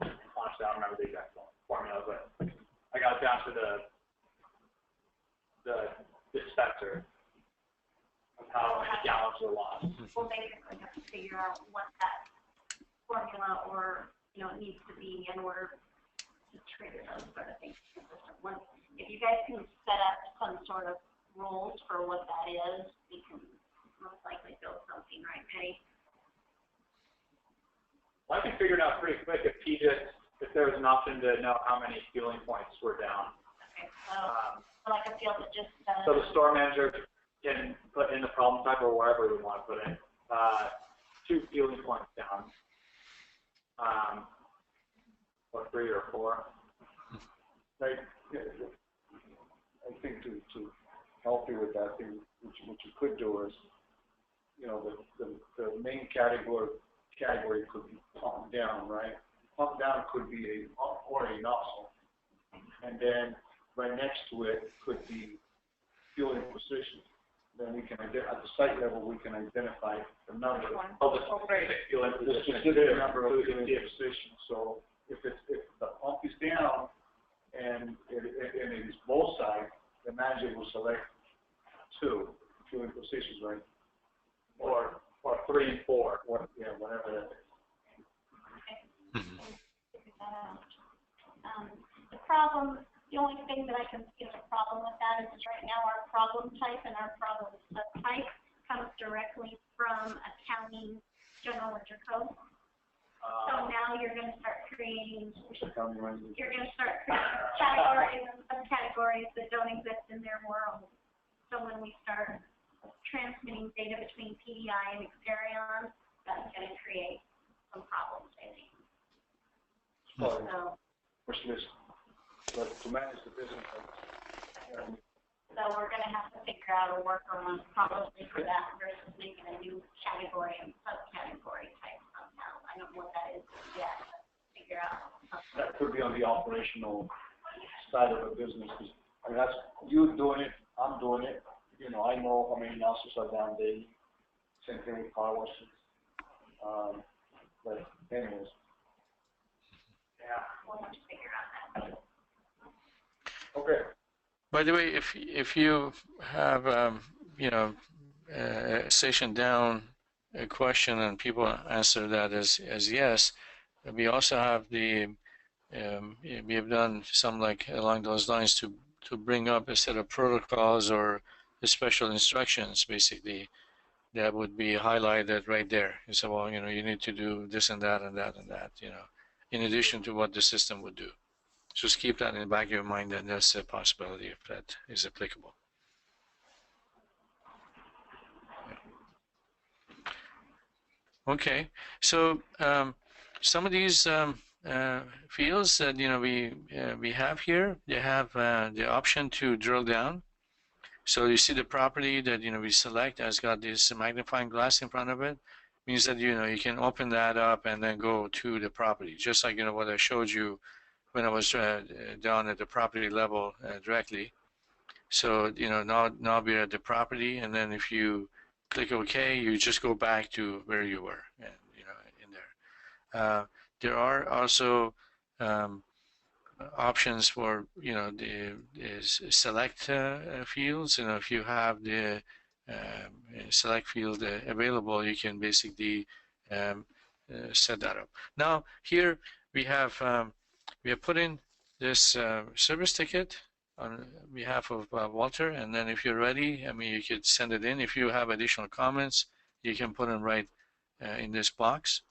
Honestly, I don't remember the exact formula, but I got it down to the dispenser of how many gallons were lost. We'll basically have to figure out what that formula or it needs to be in order to trigger those sort of things. If you guys can set up some sort of rules for what that is, we can most likely build something, right, Penny? Well, I can figure it out pretty quick if there was an option to know how many fueling points were down. Okay, so like a field that just so the store manager can put in the problem type or wherever we want to put in 2 fueling points down, or 3 or 4. I think to help you with that thing, what you could do is, the main category could be pump down, right? Pump down could be a nozzle, and then right next to it could be fueling position. Then we can at the site level we can identify the number. The specific fueling The position. specific number of fueling positions. So if the pump is down and it is both sides, the manager will select 2 fueling positions, right? Or 3 and 4. Whatever that is. The only thing that I can see as a problem with that is right now our problem type and our problem subtype comes directly from accounting general ledger code. So now you're going to start creating change. You're going to start creating categories and subcategories that don't exist in their world. So when we start transmitting data between PDI and Axxerion, that's going to create some problems, I think. So, Wish list, but to manage the business. So we're going to have to figure out a workaround probably for that versus making a new category and subcategory type somehow. I don't know what that is yet, but figure out something. That could be on the operational side of the business. I mean, that's you doing it, I'm doing it. You know, I know how many houses are down there. Same thing with car washes. But anyways. Yeah, we'll have to figure out that. Okay. By the way, if you have you know, station down a question and people answer that as yes, we also have the we have done some like along those lines to bring up a set of protocols or special instructions basically that would be highlighted right there. You say, well, you know, you need to do this and that and that and that, you know, in addition to what the system would do. Just keep that in the back of your mind that that's a possibility if that is applicable. Yeah. Okay, so some of these fields that we have here, they have the option to drill down. So you see the property that we select has got this magnifying glass in front of it. Means that you can open that up and then go to the property, just like what I showed you when I was down at the property level directly. So now we're at the property, and then if you click OK, you just go back to where you were, and in there. There are also options for the select fields. If you have the select field available, you can basically set that up. Now here we have put in this service ticket on behalf of Walter, and then if you're ready, I mean, you could send it in. If you have additional comments, you can put them right in this box,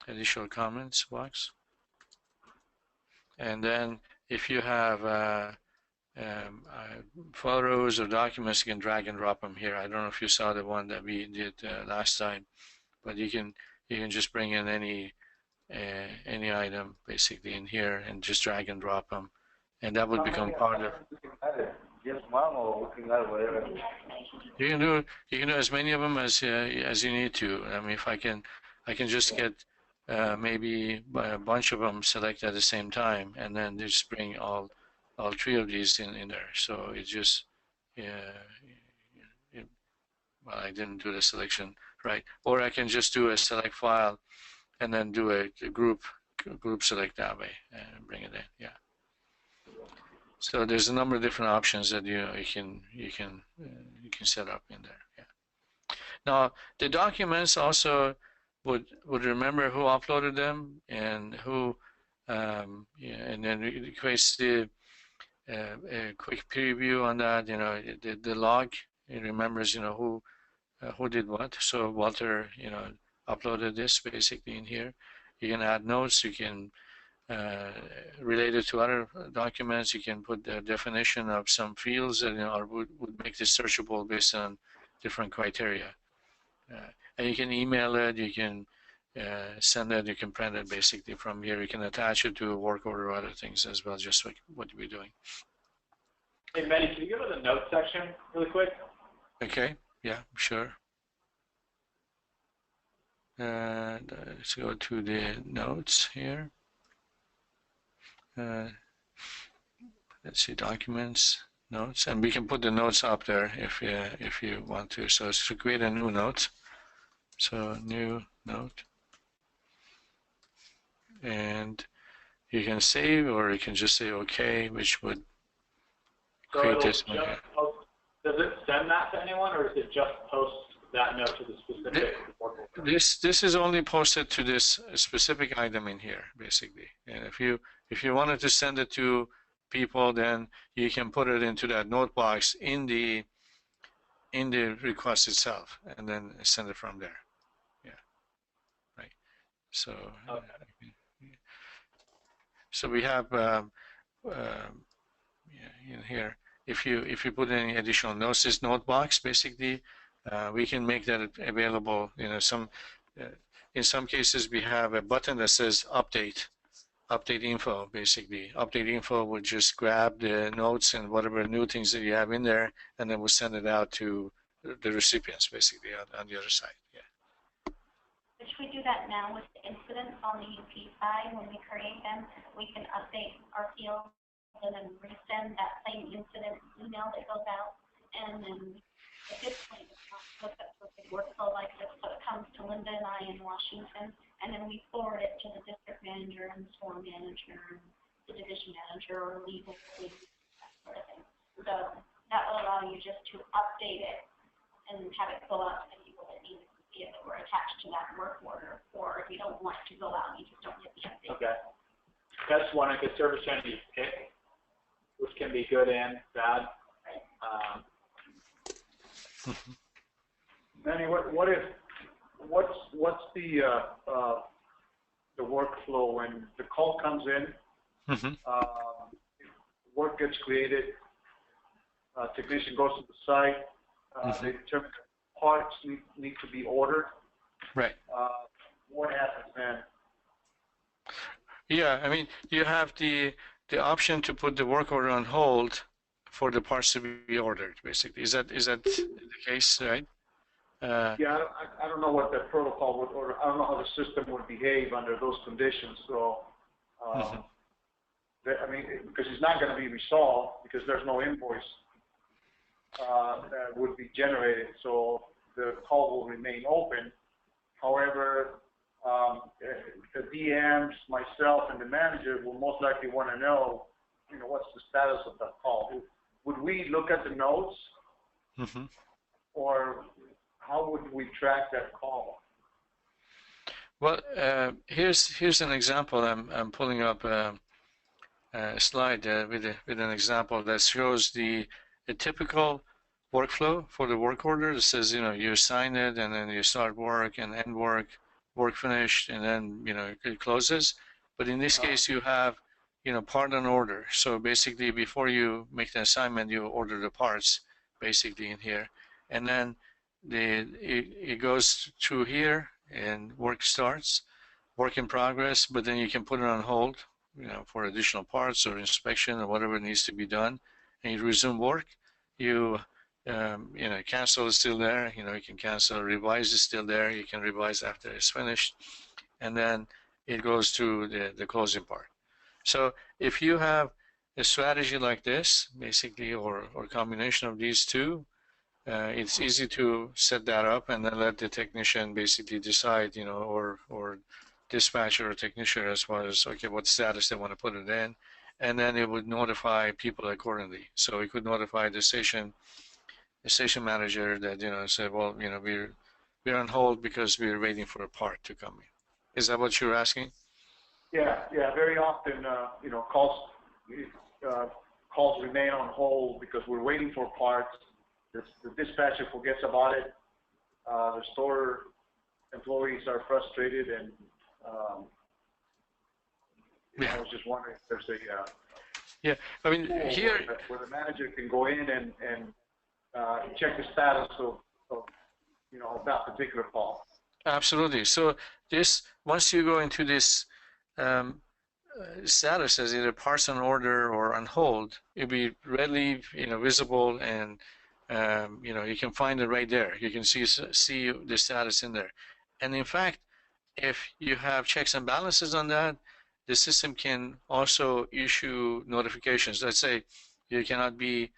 additional comments box. And then if you have photos or documents, you can drag and drop them here. I don't know if you saw the one that we did last time, but you can just bring in any item basically in here and just drag and drop them, and that would become part of. Just one, or we can add whatever. You can do as many of them as you need to. I mean, if I can just get maybe a bunch of them selected at the same time, and then just bring all three of these in there. So it just well, I didn't do the selection right, or I can just do a select file and then do a group select that way and bring it in. Yeah. So there's a number of different options that you can set up in there. Yeah. Now the documents also would remember who uploaded them and who, and then it creates a quick preview on that. The log. It remembers who did what. So Walter uploaded this basically in here. You can add notes. You can relate it to other documents. You can put the definition of some fields that would make this searchable based on different criteria. And you can email it. You can send it. You can print it basically from here. You can attach it to a work order or other things as well, just like what we're doing. Hey, Manny, can you go to the notes section really quick? Okay. Yeah, sure. Let's go to the notes here. Let's see, documents, notes, and we can put the notes up there if you want to. So it's to create a new note. So new note, and you can save, or you can just say OK, which would create this one here. Does it send that to anyone, or does it just post that note to the specific work order? This is only posted to this specific item in here, basically. And if you wanted to send it to people, then you can put it into that note box in the request itself, and then send it from there. Yeah, right. So So we have in here, if you put any additional notes, this note box basically, we can make that available. You know, in some cases we have a button that says update info. Basically, update info would just grab the notes and whatever new things that you have in there, and then we'll send it out to the recipients basically on the other side. Yeah. Which we do that now with the incidents on the UP side. When we create them, we can update our fields and then resend that same incident email that goes out. And then at this point, it's not hooked up to a big workflow like this, so it comes to Linda and I in Washington, and then we forward it to the district manager and the store manager and the division manager or legal, that sort of thing. So that will allow you just to update it and have it go out to the people that need to see it that were attached to that work order. Or if you don't want it to go out, you just don't get the update. Okay. That's one I could service entity pick, which can be good and bad. Manny, what's the workflow when the call comes in? Work gets created. Technician goes to the site. They determine parts need to be ordered. Right. What happens then? Yeah, I mean, you have the option to put the work order on hold for the parts to be ordered. Basically, is that the case, right? Yeah, I don't know what the protocol would, or I don't know how the system would behave under those conditions. So, I mean, because it's not going to be resolved because there's no invoice that would be generated. So the call will remain open. However, the DMs, myself, and the manager will most likely want to know, you know, what's the status of that call. Would we look at the notes, or how would we track that call? Well, here's an example. I'm pulling up a slide with an example that shows the typical workflow for the work order. It says, you know, you sign it and then you start work and end work finished, and then, you know, it closes. But in this case, you have, you know, part on order. So basically, before you make the assignment, you order the parts basically in here, and then it goes through here and work starts, work in progress, but then you can put it on hold, you know, for additional parts or inspection or whatever needs to be done, and you resume work. You you know, cancel is still there. You know, you can cancel. Revise is still there. You can revise after it's finished, and then it goes to the closing part. So if you have a strategy like this, basically, or combination of these two, it's easy to set that up and then let the technician basically decide, you know, or dispatcher or technician as far as, okay, what status they want to put it in, and then it would notify people accordingly. So it could notify the station manager that, you know, say, well, you know, we're on hold because we're waiting for a part to come in. Is that what you're asking? Yeah. Very often, you know, calls remain on hold because we're waiting for parts. The dispatcher forgets about it. The store employees are frustrated, and I was just wondering if there's a yeah. I mean, here where the manager can go in and check the status of you know, of that particular call. Absolutely. So this, once you go into this status as either parts on order or on hold, it'll be readily, you know, visible, and you know, you can find it right there. You can see the status in there. And in fact, if you have checks and balances on that, the system can also issue notifications. Let's say you cannot be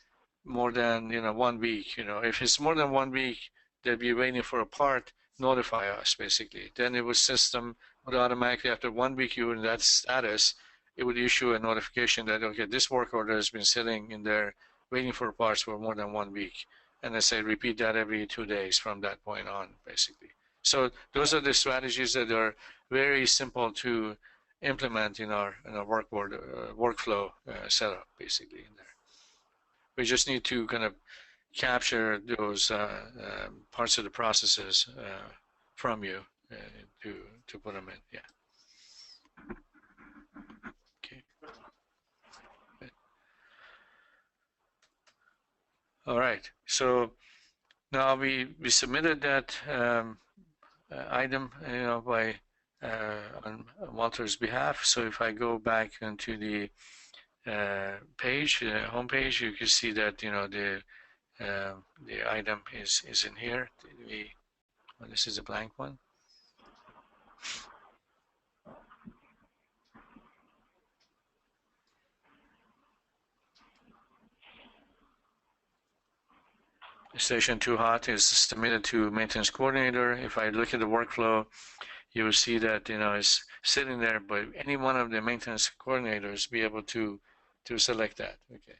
more than, you know, 1 week. You know, if it's more than 1 week, they'll be waiting for a part. Notify us basically. Then it would system would automatically, after 1 week you're in that status, it would issue a notification that, okay, this work order has been sitting in there waiting for parts for more than 1 week, and they say repeat that every 2 days from that point on, basically. So those are the strategies that are very simple to implement in our workflow setup, basically in there. We just need to kind of capture those parts of the processes from you to put them in. Yeah. Okay. All right. So now we submitted that item, by on Walter's behalf. So if I go back into the page, home page, you can see that the item is in here. This is a blank one. Station 2 hot is submitted to maintenance coordinator. If I look at the workflow, you will see that it's sitting there, but any one of the maintenance coordinators be able to select that. Okay.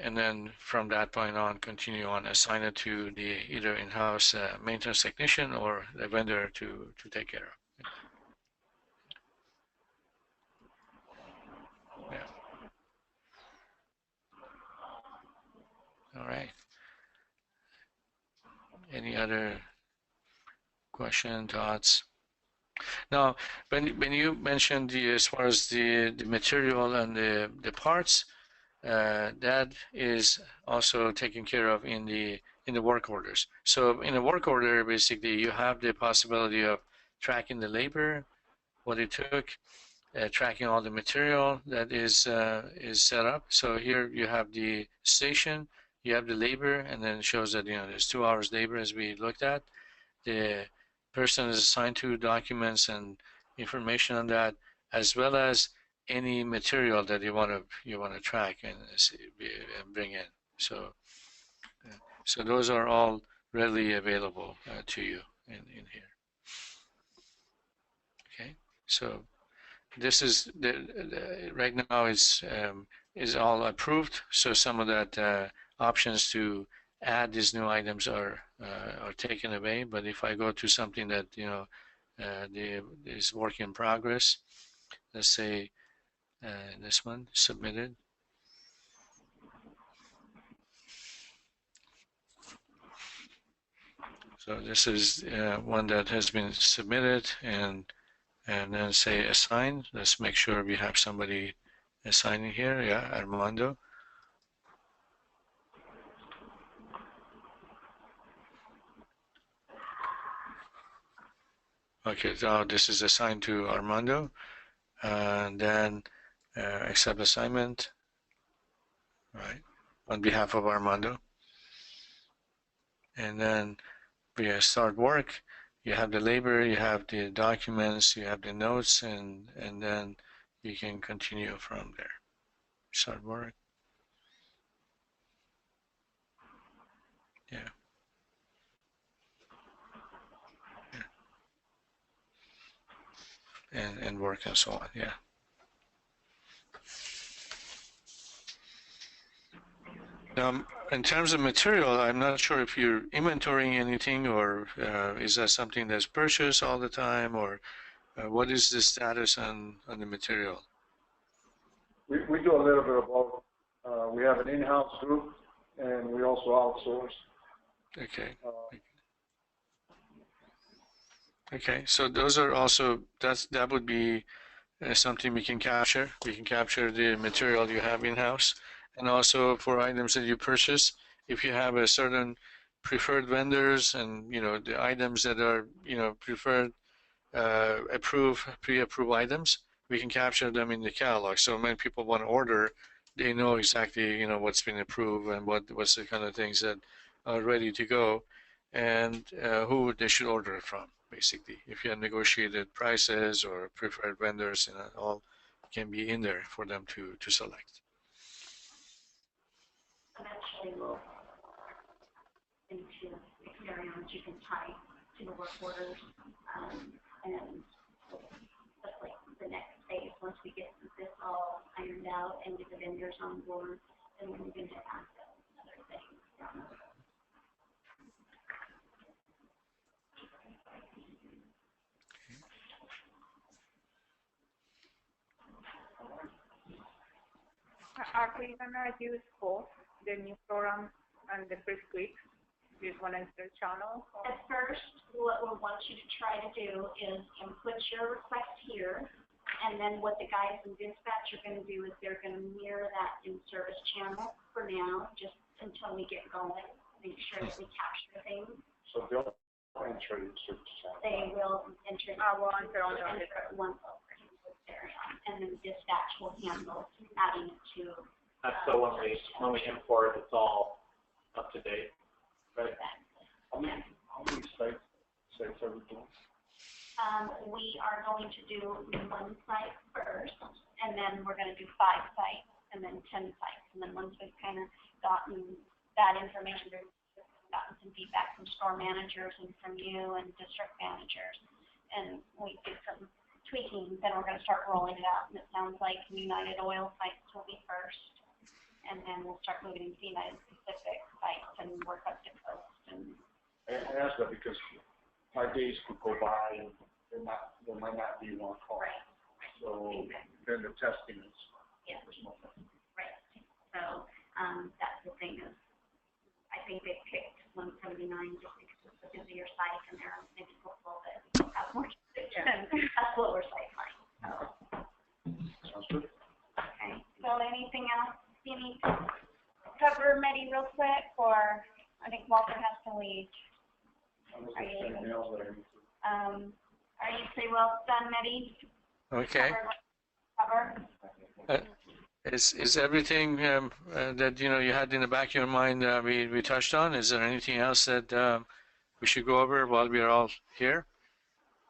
And then from that point on, continue on, assign it to the either in-house maintenance technician or the vendor to take care of. Yeah. All right. Any other question, thoughts? Now, when you mentioned as far as the material and the parts, that is also taken care of in the work orders. So in a work order, basically, you have the possibility of tracking the labor, what it took, tracking all the material that is set up. So here you have the station, you have the labor, and then it shows that there's 2 hours labor as we looked at. The person is assigned to documents and information on that, as well as any material that you want to track and bring in. So those are all readily available to you in here. Okay, so this is right now is all approved. So some of that options to add these new items are taken away. But if I go to something that is work in progress, let's say this one submitted. So this is one that has been submitted, and then say assign. Let's make sure we have somebody assigning here. Yeah, Armando. Okay, so this is assigned to Armando, and then accept assignment, right, on behalf of Armando. And then we start work. You have the labor, you have the documents, you have the notes, and then you can continue from there. Start work. Yeah. And work and so on. Yeah. In terms of material, I'm not sure if you're inventorying anything, or is that something that's purchased all the time, or what is the status on the material? We do a little bit of both. We have an in-house group, and we also outsource. Okay. Okay, so those are also, that would be something we can capture. We can capture the material you have in-house, and also for items that you purchase, if you have a certain preferred vendors and the items that are preferred pre-approved items, we can capture them in the catalog. So when people want to order, they know exactly what's been approved and what's the kind of things that are ready to go, and who they should order it from. Basically, if you have negotiated prices or preferred vendors, all can be in there for them to select. Eventually, we'll into Axxerion, you can tie to the work orders, and that's like the next phase. Once we get this all ironed out and get the vendors on board, then we'll move into access and other things down the road. Are we gonna use both the new program and the prescript? Just one and the channel? Or? At first, what we'll want you to try to do is input your request here, And then what the guys in dispatch are going to do is they're going to mirror that in service channel for now, just until we get going, make sure that we capture things. So they'll enter in service channel. They will enter once there, and then dispatch will handle adding it to. That's so when we import, it's all up to date, right? How many sites are we doing? We are going to do one site first, and then we're going to do 5 sites, and then 10 sites. And then once we've kind of gotten that information, we've gotten some feedback from store managers and from you and district managers, and we do some tweaking, then we're going to start rolling it out. And it sounds like United Oil sites will be first, and then we'll start moving to United Pacific sites and work up to coast. And I ask that because 5 days could go by and there might not be one call. right. So then the testing is. Yeah. Right. So that's the thing is, I think they picked 179 just because it's a busier site and they're maybe hopeful that we'll have more and that's what we're cycling. So. Sounds good. Okay. So anything else you need to cover, Medi, real quick, or I think Walter has to leave. Are you say well done, Medi? Okay. Cover. Is everything that you had in the back of your mind we touched on? Is there anything else that we should go over while we are all here?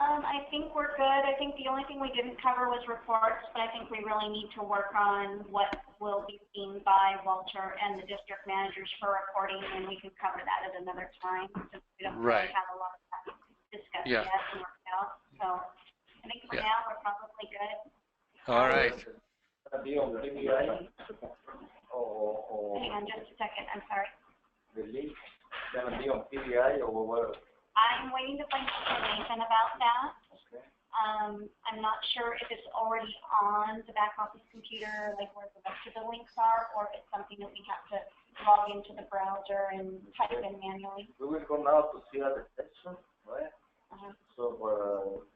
I think we're good. I think the only thing we didn't cover was reports, but I think we really need to work on what will be seen by Walter and the district managers for reporting, and we can cover that at another time since we don't really have a lot of that discussed yet and worked out. So I think for now we're probably good. All right. Hang on just a second. I'm sorry. The link gonna be on PBI or what? I'm waiting to find out from Nathan about that. Okay. I'm not sure if it's already on the back office computer, like where the rest of the links are, or if it's something that we have to log into the browser and type in manually. We will go now to see the section, right? So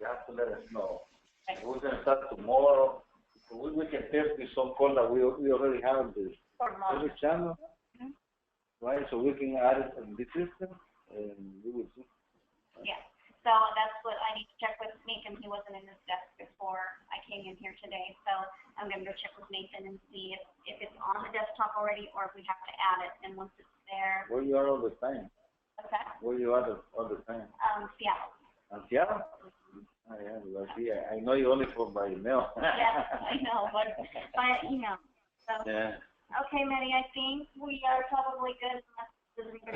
you have to let us know. Right. We're gonna start tomorrow. We can test with some code that we already have in the service channel, right? So we can add it in the system. And we will see. Yeah, so that's what I need to check with Nathan. He wasn't in his desk before I came in here today, so I'm going to go check with Nathan and see if it's on the desktop already or if we have to add it. And once it's there. Where you are all the time? What's that? Where you are all the time? Seattle. Seattle? I know you only from by email. Yes, I know, but by email. So, yeah. Okay, Medi, I think we are probably good.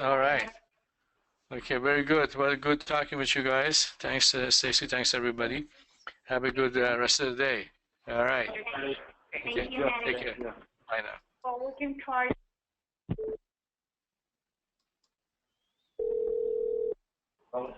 All right. Okay, very good. Well, good talking with you guys. Thanks, Stacy. Thanks, everybody. Have a good rest of the day. All right. Thank you, Medi. Take care. Bye now. Well, we can try. Some